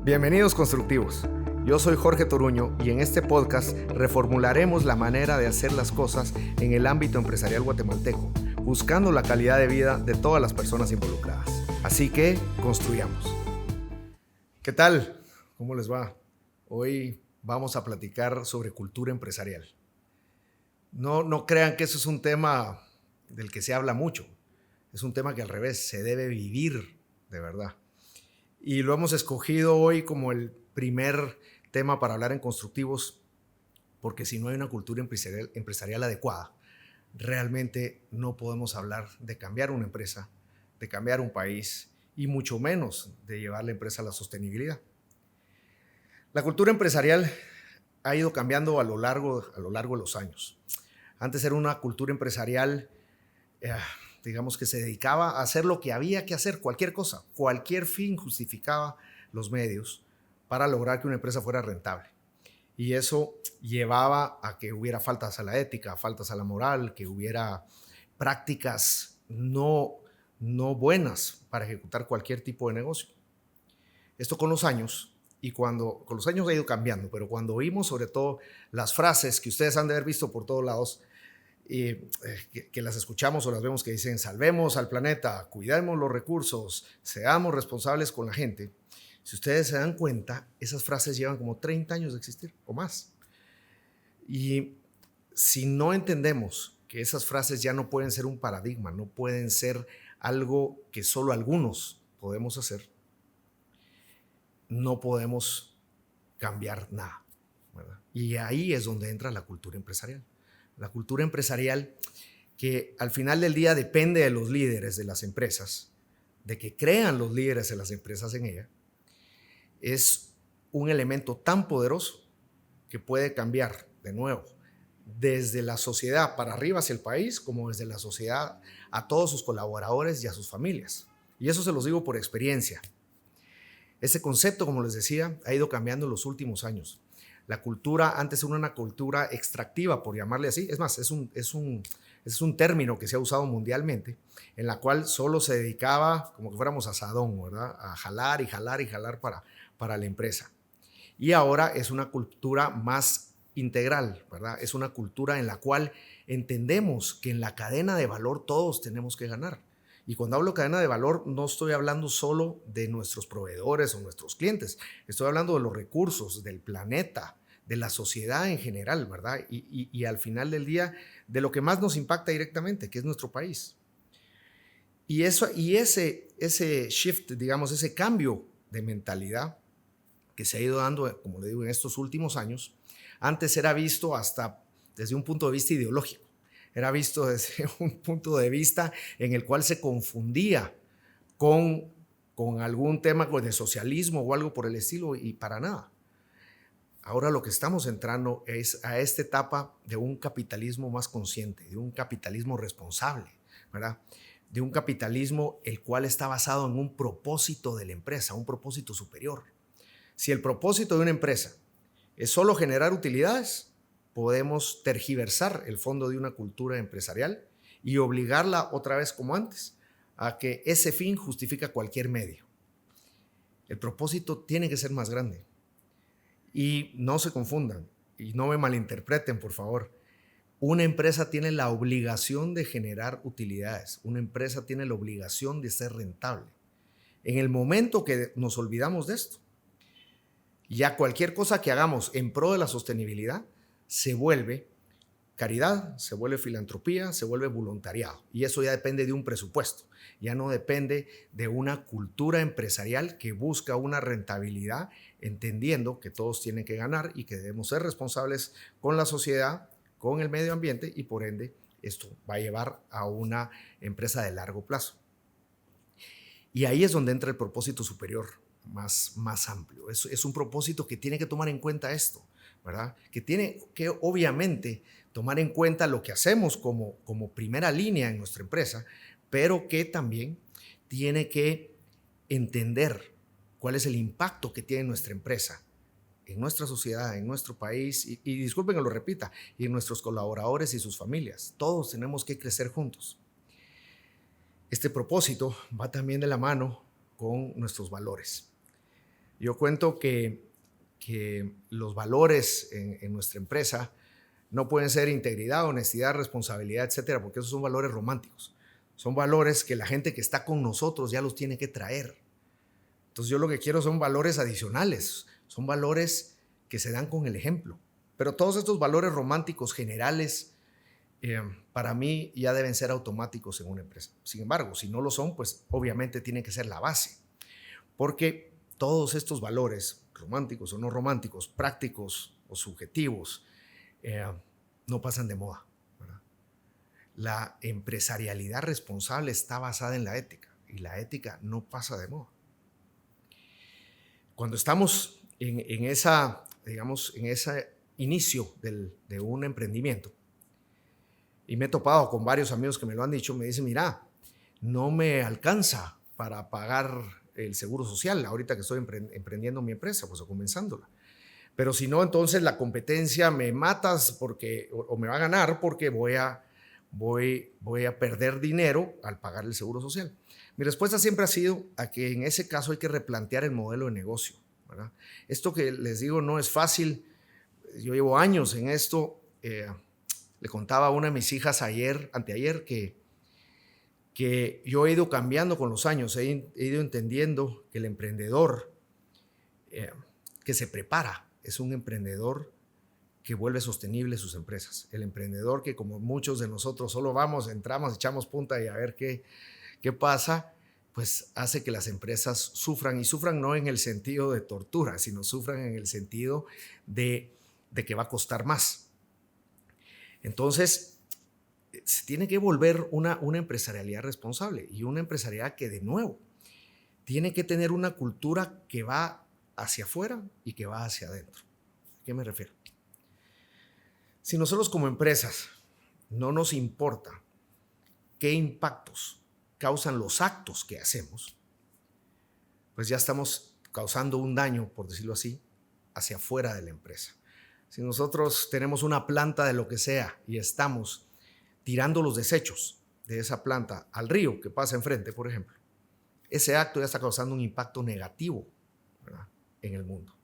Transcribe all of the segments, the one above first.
Bienvenidos constructivos. Yo soy Jorge Toruño y en este podcast reformularemos la manera de hacer las cosas en el ámbito empresarial guatemalteco, buscando la calidad de vida de todas las personas involucradas. Así que construyamos. ¿Qué tal? ¿Cómo les va? Hoy vamos a platicar sobre cultura empresarial. No crean que eso es un tema del que se habla mucho. Es un tema que al revés se debe vivir de verdad. Y lo hemos escogido hoy como el primer tema para hablar en constructivos, porque si no hay una cultura empresarial adecuada, realmente no podemos hablar de cambiar una empresa, de cambiar un país y mucho menos de llevar la empresa a la sostenibilidad. La cultura empresarial ha ido cambiando a lo largo de los años. Antes era una cultura empresarial digamos que se dedicaba a hacer lo que había que hacer, cualquier cosa, cualquier fin justificaba los medios para lograr que una empresa fuera rentable. Y eso llevaba a que hubiera faltas a la ética, faltas a la moral, que hubiera prácticas no buenas para ejecutar cualquier tipo de negocio. Esto con los años, con los años ha ido cambiando, pero cuando oímos sobre todo las frases que ustedes han de haber visto por todos lados, que las escuchamos o las vemos que dicen salvemos al planeta, cuidemos los recursos, seamos responsables con la gente. Si ustedes se dan cuenta, esas frases llevan como 30 años de existir o más. Y si no entendemos que esas frases ya no pueden ser un paradigma, no pueden ser algo que solo algunos podemos hacer, no podemos cambiar nada, ¿verdad? Y ahí es donde entra la cultura empresarial. La cultura empresarial que al final del día depende de los líderes de las empresas, de que crean los líderes de las empresas en ella, es un elemento tan poderoso que puede cambiar, de nuevo, desde la sociedad para arriba hacia el país, como desde la sociedad a todos sus colaboradores y a sus familias. Y eso se los digo por experiencia. Ese concepto, como les decía, ha ido cambiando en los últimos años. La cultura antes era una cultura extractiva, por llamarle así. Es más, es un término que se ha usado mundialmente, en la cual solo se dedicaba, como que fuéramos asadón, ¿verdad? A jalar y jalar y jalar para la empresa. Y ahora es una cultura más integral, ¿verdad? Es una cultura en la cual entendemos que en la cadena de valor todos tenemos que ganar. Y cuando hablo de cadena de valor, no estoy hablando solo de nuestros proveedores o nuestros clientes. Estoy hablando de los recursos, del planeta, de la sociedad en general, ¿verdad? Y al final del día, de lo que más nos impacta directamente, que es nuestro país. Y ese shift, digamos, ese cambio de mentalidad que se ha ido dando, como le digo, en estos últimos años, antes era visto hasta desde un punto de vista ideológico. Era visto desde un punto de vista en el cual se confundía con algún tema de socialismo o algo por el estilo, y para nada. Ahora lo que estamos entrando es a esta etapa de un capitalismo más consciente, de un capitalismo responsable, ¿verdad? De un capitalismo el cual está basado en un propósito de la empresa, un propósito superior. Si el propósito de una empresa es solo generar utilidades, podemos tergiversar el fondo de una cultura empresarial y obligarla otra vez como antes a que ese fin justifica cualquier medio. El propósito tiene que ser más grande. Y no se confundan y no me malinterpreten, por favor. Una empresa tiene la obligación de generar utilidades. Una empresa tiene la obligación de ser rentable. En el momento que nos olvidamos de esto, ya cualquier cosa que hagamos en pro de la sostenibilidad se vuelve caridad, se vuelve filantropía, se vuelve voluntariado. Y eso ya depende de un presupuesto, ya no depende de una cultura empresarial que busca una rentabilidad, entendiendo que todos tienen que ganar y que debemos ser responsables con la sociedad, con el medio ambiente, y por ende esto va a llevar a una empresa de largo plazo. Y ahí es donde entra el propósito superior más amplio. Es un propósito que tiene que tomar en cuenta esto, ¿verdad? Que tiene que obviamente tomar en cuenta lo que hacemos como primera línea en nuestra empresa, pero que también tiene que entender cuál es el impacto que tiene nuestra empresa en nuestra sociedad, en nuestro país, y disculpen que lo repita, y en nuestros colaboradores y sus familias. Todos tenemos que crecer juntos. Este propósito va también de la mano con nuestros valores. Yo cuento que los valores en nuestra empresa no pueden ser integridad, honestidad, responsabilidad, etcétera, porque esos son valores románticos. Son valores que la gente que está con nosotros ya los tiene que traer. Entonces yo lo que quiero son valores adicionales, son valores que se dan con el ejemplo. Pero todos estos valores románticos generales, para mí ya deben ser automáticos en una empresa. Sin embargo, si no lo son, pues obviamente tienen que ser la base. Porque todos estos valores, románticos o no románticos, prácticos o subjetivos, no pasan de moda, ¿verdad? La empresarialidad responsable está basada en la ética y la ética no pasa de moda. Cuando estamos en ese inicio de un emprendimiento, y me he topado con varios amigos que me lo han dicho, me dicen, mira, no me alcanza para pagar el seguro social ahorita que estoy emprendiendo mi empresa, pues o comenzándola. Pero si no, entonces la competencia me matas porque, o me va a ganar porque voy a perder dinero al pagar el seguro social. Mi respuesta siempre ha sido a que en ese caso hay que replantear el modelo de negocio, ¿verdad? Esto que les digo no es fácil. Yo llevo años en esto. Le contaba a una de mis hijas anteayer, que yo he ido cambiando con los años. He ido entendiendo que el emprendedor que se prepara es un emprendedor que vuelve sostenible sus empresas. El emprendedor que, como muchos de nosotros, solo vamos, entramos, echamos punta y a ver qué pasa, pues hace que las empresas sufran, y sufran no en el sentido de tortura, sino sufran en el sentido de que va a costar más. Entonces, se tiene que volver una empresarialidad responsable, y una empresarialidad que, de nuevo, tiene que tener una cultura que va hacia afuera y que va hacia adentro. ¿A qué me refiero? Si nosotros como empresas no nos importa qué impactos causan los actos que hacemos, pues ya estamos causando un daño, por decirlo así, hacia afuera de la empresa. Si nosotros tenemos una planta de lo que sea y estamos tirando los desechos de esa planta al río que pasa enfrente, por ejemplo, ese acto ya está causando un impacto negativo, ¿verdad?, en el mundo.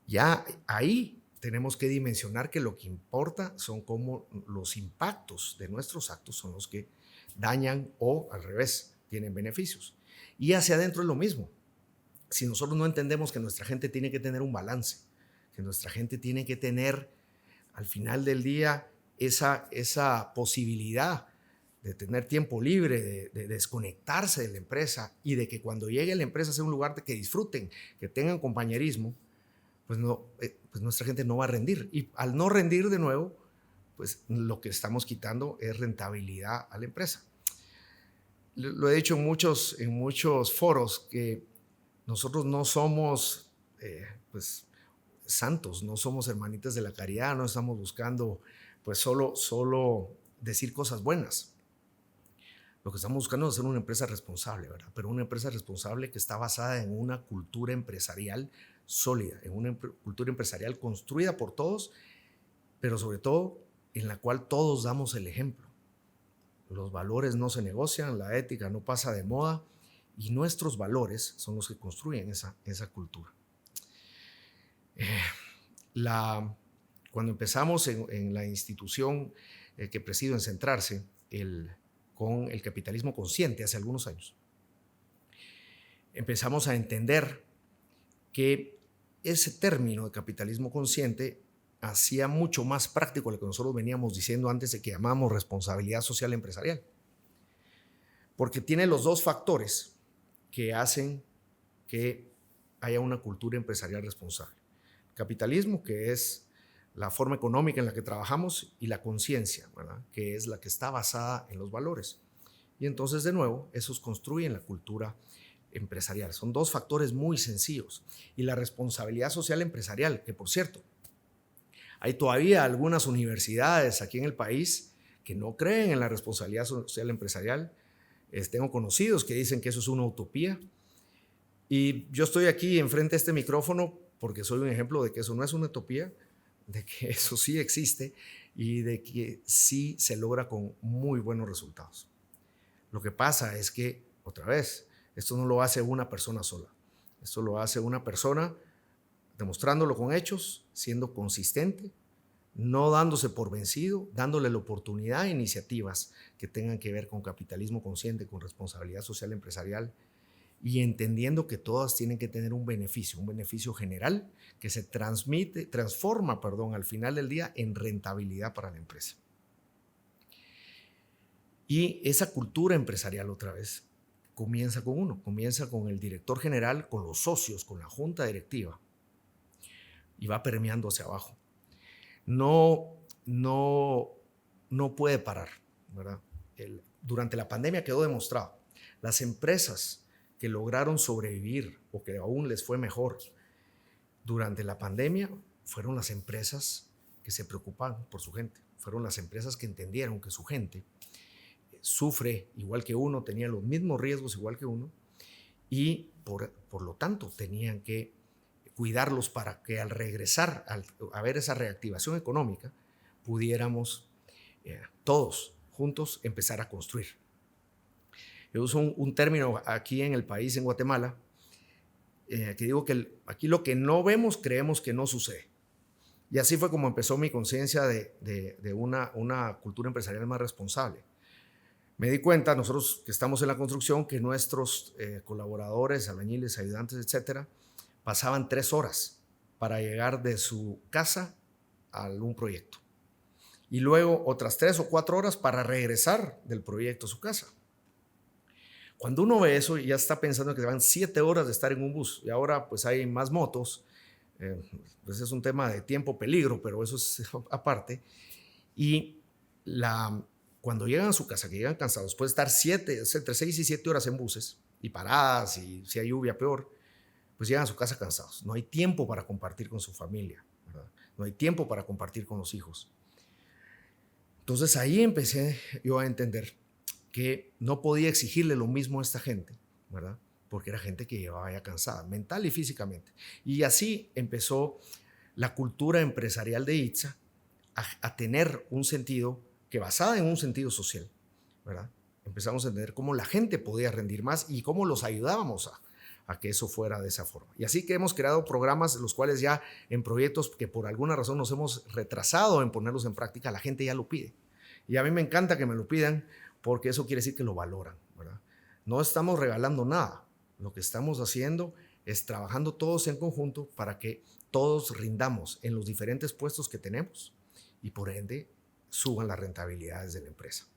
Ya ahí tenemos que dimensionar que lo que importa son cómo los impactos de nuestros actos son los que dañan o, al revés, tienen beneficios. Y hacia adentro es lo mismo. Si nosotros no entendemos que nuestra gente tiene que tener un balance, que nuestra gente tiene que tener, al final del día, esa posibilidad de tener tiempo libre, de desconectarse de la empresa, y de que cuando llegue a la empresa sea un lugar de que disfruten, que tengan compañerismo, pues nuestra gente no va a rendir. Y al no rendir, de nuevo, pues lo que estamos quitando es rentabilidad a la empresa. Lo he dicho en muchos foros, que nosotros no somos pues santos, no somos hermanitas de la caridad, no estamos buscando pues solo decir cosas buenas. Lo que estamos buscando es hacer una empresa responsable, ¿verdad? Pero una empresa responsable que está basada en una cultura empresarial sólida, en una cultura empresarial construida por todos, pero sobre todo en la cual todos damos el ejemplo. Los valores no se negocian, la ética no pasa de moda, y nuestros valores son los que construyen esa cultura. Cuando empezamos en la institución que presido en Centrarse, con el capitalismo consciente hace algunos años, empezamos a entender que ese término de capitalismo consciente hacía mucho más práctico lo que nosotros veníamos diciendo antes, de que llamábamos responsabilidad social empresarial, porque tiene los dos factores que hacen que haya una cultura empresarial responsable: capitalismo, que es la forma económica en la que trabajamos, y la conciencia, ¿verdad?, que es la que está basada en los valores. Y entonces, de nuevo, esos construyen la cultura empresarial. Son dos factores muy sencillos. Y la responsabilidad social empresarial, que, por cierto, hay todavía algunas universidades aquí en el país que no creen en la responsabilidad social empresarial. Tengo conocidos que dicen que eso es una utopía. Y yo estoy aquí enfrente de este micrófono porque soy un ejemplo de que eso no es una utopía, de que eso sí existe y de que sí se logra con muy buenos resultados. Lo que pasa es que, otra vez, esto no lo hace una persona sola. Esto lo hace una persona demostrándolo con hechos, siendo consistente, no dándose por vencido, dándole la oportunidad a iniciativas que tengan que ver con capitalismo consciente, con responsabilidad social empresarial, y entendiendo que todas tienen que tener un beneficio general que se transforma, al final del día en rentabilidad para la empresa. Y esa cultura empresarial otra vez comienza con uno, comienza con el director general, con los socios, con la junta directiva y va permeando hacia abajo. No puede parar, ¿verdad? Durante la pandemia quedó demostrado. Las empresas que lograron sobrevivir o que aún les fue mejor durante la pandemia fueron las empresas que se preocupaban por su gente. Fueron las empresas que entendieron que su gente sufre igual que uno, tenía los mismos riesgos igual que uno y por lo tanto tenían que cuidarlos para que al regresar, a ver esa reactivación económica, pudiéramos todos juntos empezar a construir. Yo uso un término aquí en el país, en Guatemala, que digo que aquí lo que no vemos creemos que no sucede. Y así fue como empezó mi conciencia de una cultura empresarial más responsable. Me di cuenta, nosotros que estamos en la construcción, que nuestros colaboradores, albañiles, ayudantes, etcétera, pasaban 3 horas para llegar de su casa a algún proyecto. Y luego otras 3 o 4 horas para regresar del proyecto a su casa. Cuando uno ve eso, ya está pensando que se van 7 horas de estar en un bus. Y ahora pues hay más motos. Pues es un tema de tiempo, peligro, pero eso es aparte. Y cuando llegan a su casa, que llegan cansados, después de estar entre 6 y 7 horas en buses y paradas, y si hay lluvia peor, pues llegan a su casa cansados. No hay tiempo para compartir con su familia, ¿verdad? No hay tiempo para compartir con los hijos. Entonces ahí empecé yo a entender que no podía exigirle lo mismo a esta gente, ¿verdad? Porque era gente que llevaba ya cansada, mental y físicamente. Y así empezó la cultura empresarial de ITSA a tener un sentido que basada en un sentido social, ¿verdad? Empezamos a entender cómo la gente podía rendir más y cómo los ayudábamos a que eso fuera de esa forma. Y así que hemos creado programas, los cuales ya en proyectos que por alguna razón nos hemos retrasado en ponerlos en práctica, la gente ya lo pide. Y a mí me encanta que me lo pidan porque eso quiere decir que lo valoran, ¿verdad? No estamos regalando nada. Lo que estamos haciendo es trabajando todos en conjunto para que todos rindamos en los diferentes puestos que tenemos y por ende suban las rentabilidades de la empresa.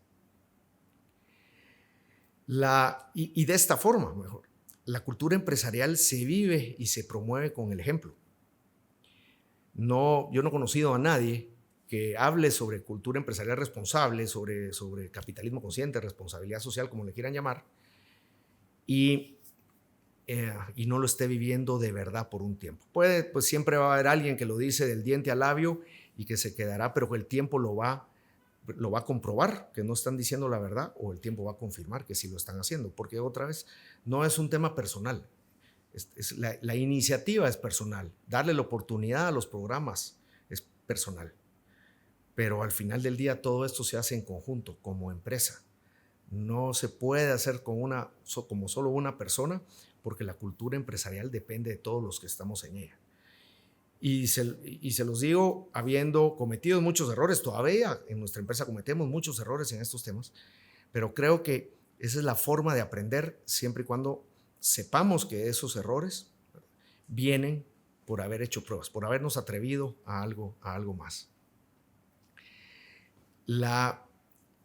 Y de esta forma, mejor, la cultura empresarial se vive y se promueve con el ejemplo. Yo no he conocido a nadie que hable sobre cultura empresarial responsable, sobre capitalismo consciente, responsabilidad social, como le quieran llamar, y no lo esté viviendo de verdad por un tiempo. Pues siempre va a haber alguien que lo dice del diente al labio y que se quedará, pero el tiempo lo va a comprobar que no están diciendo la verdad, o el tiempo va a confirmar que sí lo están haciendo, porque otra vez no es un tema personal. La iniciativa es personal, darle la oportunidad a los programas es personal, pero al final del día todo esto se hace en conjunto, como empresa. No se puede hacer como solo una persona, porque la cultura empresarial depende de todos los que estamos en ella. Y se los digo, habiendo cometido muchos errores, todavía en nuestra empresa cometemos muchos errores en estos temas, pero creo que esa es la forma de aprender, siempre y cuando sepamos que esos errores vienen por haber hecho pruebas, por habernos atrevido a algo más.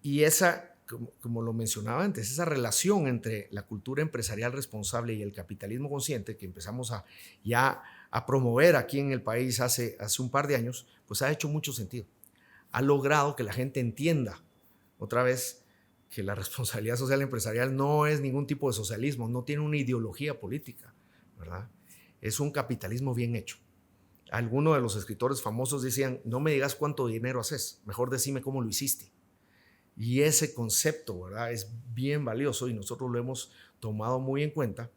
Y esa, como lo mencionaba antes, esa relación entre la cultura empresarial responsable y el capitalismo consciente que empezamos a promover aquí en el país hace un par de años, pues ha hecho mucho sentido. Ha logrado que la gente entienda, otra vez, que la responsabilidad social empresarial no es ningún tipo de socialismo, no tiene una ideología política, ¿verdad? Es un capitalismo bien hecho. Algunos de los escritores famosos decían, no me digas cuánto dinero haces, mejor decime cómo lo hiciste. Y ese concepto, ¿verdad?, es bien valioso y nosotros lo hemos tomado muy en cuenta,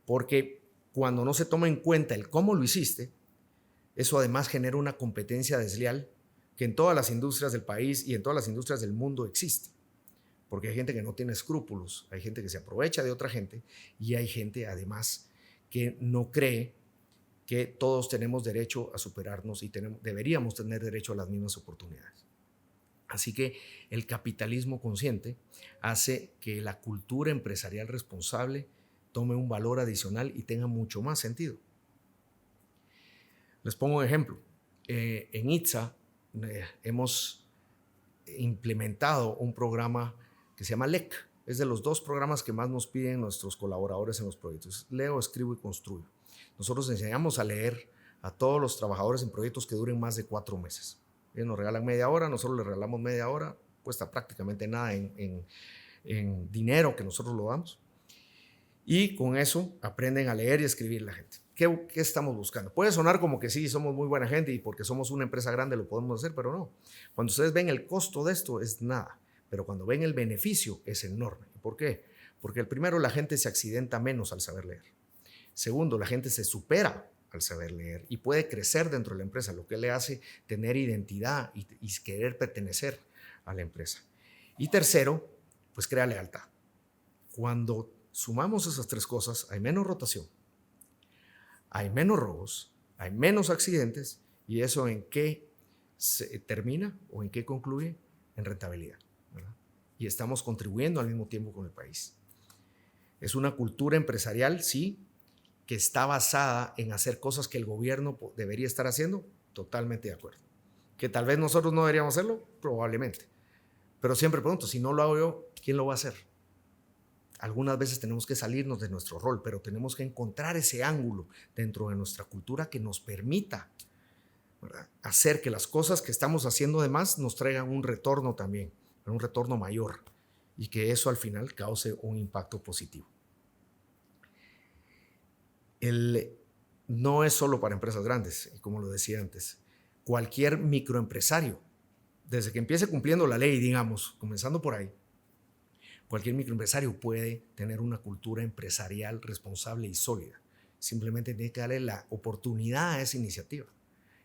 porque cuando no se toma en cuenta el cómo lo hiciste, eso además genera una competencia desleal que en todas las industrias del país y en todas las industrias del mundo existe. Porque hay gente que no tiene escrúpulos, hay gente que se aprovecha de otra gente y hay gente además que no cree que todos tenemos derecho a superarnos y deberíamos tener derecho a las mismas oportunidades. Así que el capitalismo consciente hace que la cultura empresarial responsable tome un valor adicional y tenga mucho más sentido. Les pongo un ejemplo. En ITSA hemos implementado un programa que se llama LEC. Es de los 2 programas que más nos piden nuestros colaboradores en los proyectos. Leo, escribo y construyo. Nosotros enseñamos a leer a todos los trabajadores en proyectos que duren más de 4 meses. Ellos nos regalan media hora, nosotros les regalamos media hora, cuesta prácticamente nada en dinero que nosotros lo damos. Y con eso aprenden a leer y escribir la gente. ¿Qué estamos buscando? Puede sonar como que sí, somos muy buena gente y porque somos una empresa grande lo podemos hacer, pero no. Cuando ustedes ven el costo de esto es nada, pero cuando ven el beneficio es enorme. ¿Por qué? Porque primero, la gente se accidenta menos al saber leer. Segundo, la gente se supera al saber leer y puede crecer dentro de la empresa, lo que le hace tener identidad y querer pertenecer a la empresa. Y tercero, pues crea lealtad. Cuando sumamos esas 3 cosas, hay menos rotación, hay menos robos, hay menos accidentes, y eso ¿en qué se termina o en qué concluye? En rentabilidad, ¿verdad? Y estamos contribuyendo al mismo tiempo con el país. Es una cultura empresarial, sí, que está basada en hacer cosas que el gobierno debería estar haciendo, totalmente de acuerdo. Que tal vez nosotros no deberíamos hacerlo, probablemente. Pero siempre pregunto, si no lo hago yo, ¿quién lo va a hacer? Algunas veces tenemos que salirnos de nuestro rol, pero tenemos que encontrar ese ángulo dentro de nuestra cultura que nos permita, ¿verdad?, hacer que las cosas que estamos haciendo de más nos traigan un retorno también, un retorno mayor, y que eso al final cause un impacto positivo. No es solo para empresas grandes, como lo decía antes. Cualquier microempresario, desde que empiece cumpliendo la ley, digamos, comenzando por ahí, cualquier microempresario puede tener una cultura empresarial responsable y sólida. Simplemente tiene que darle la oportunidad a esa iniciativa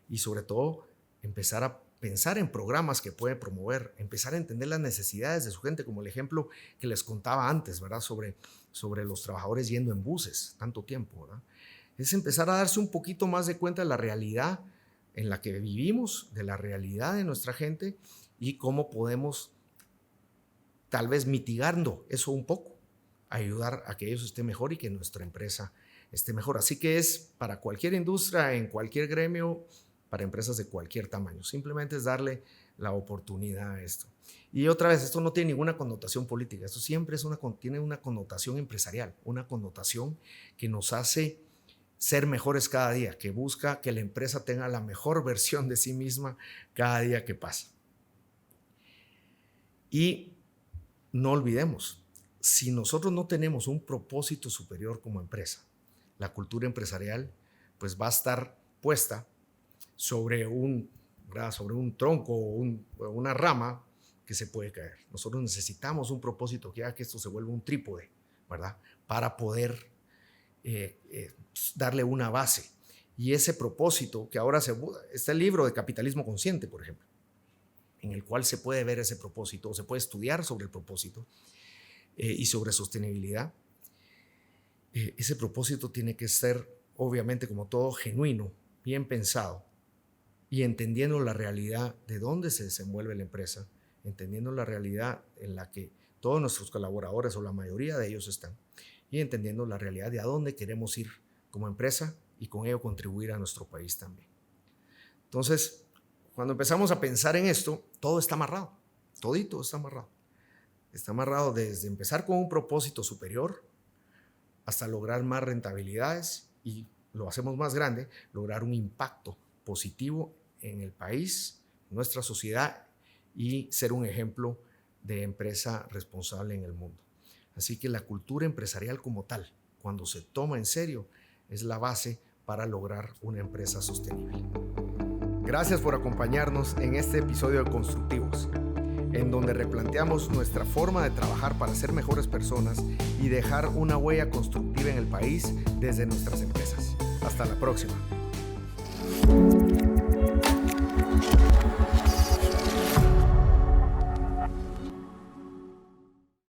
y sobre todo empezar a pensar en programas que puede promover, empezar a entender las necesidades de su gente, como el ejemplo que les contaba antes, ¿verdad?, sobre los trabajadores yendo en buses tanto tiempo, ¿verdad? Es empezar a darse un poquito más de cuenta de la realidad en la que vivimos, de la realidad de nuestra gente y cómo podemos tal vez mitigando eso un poco, ayudar a que ellos estén mejor y que nuestra empresa esté mejor. Así que es para cualquier industria, en cualquier gremio, para empresas de cualquier tamaño. Simplemente es darle la oportunidad a esto. Y otra vez, esto no tiene ninguna connotación política, esto siempre tiene una connotación empresarial, una connotación que nos hace ser mejores cada día, que busca que la empresa tenga la mejor versión de sí misma cada día que pasa. Y no olvidemos, si nosotros no tenemos un propósito superior como empresa, la cultura empresarial pues va a estar puesta sobre un tronco o una rama que se puede caer. Nosotros necesitamos un propósito que haga que esto se vuelva un trípode, ¿verdad?, para poder darle una base. Y ese propósito que ahora está el libro de Capitalismo Consciente, por ejemplo, en el cual se puede ver ese propósito, o se puede estudiar sobre el propósito y sobre sostenibilidad. Ese propósito tiene que ser, obviamente, como todo, genuino, bien pensado, y entendiendo la realidad de dónde se desenvuelve la empresa, entendiendo la realidad en la que todos nuestros colaboradores o la mayoría de ellos están, y entendiendo la realidad de a dónde queremos ir como empresa y con ello contribuir a nuestro país también. Entonces, cuando empezamos a pensar en esto, todo está amarrado, todito está amarrado. Está amarrado desde empezar con un propósito superior hasta lograr más rentabilidades y, lo hacemos más grande, lograr un impacto positivo en el país, nuestra sociedad, y ser un ejemplo de empresa responsable en el mundo. Así que la cultura empresarial como tal, cuando se toma en serio, es la base para lograr una empresa sostenible. Gracias por acompañarnos en este episodio de Constructivos, en donde replanteamos nuestra forma de trabajar para ser mejores personas y dejar una huella constructiva en el país desde nuestras empresas. Hasta la próxima.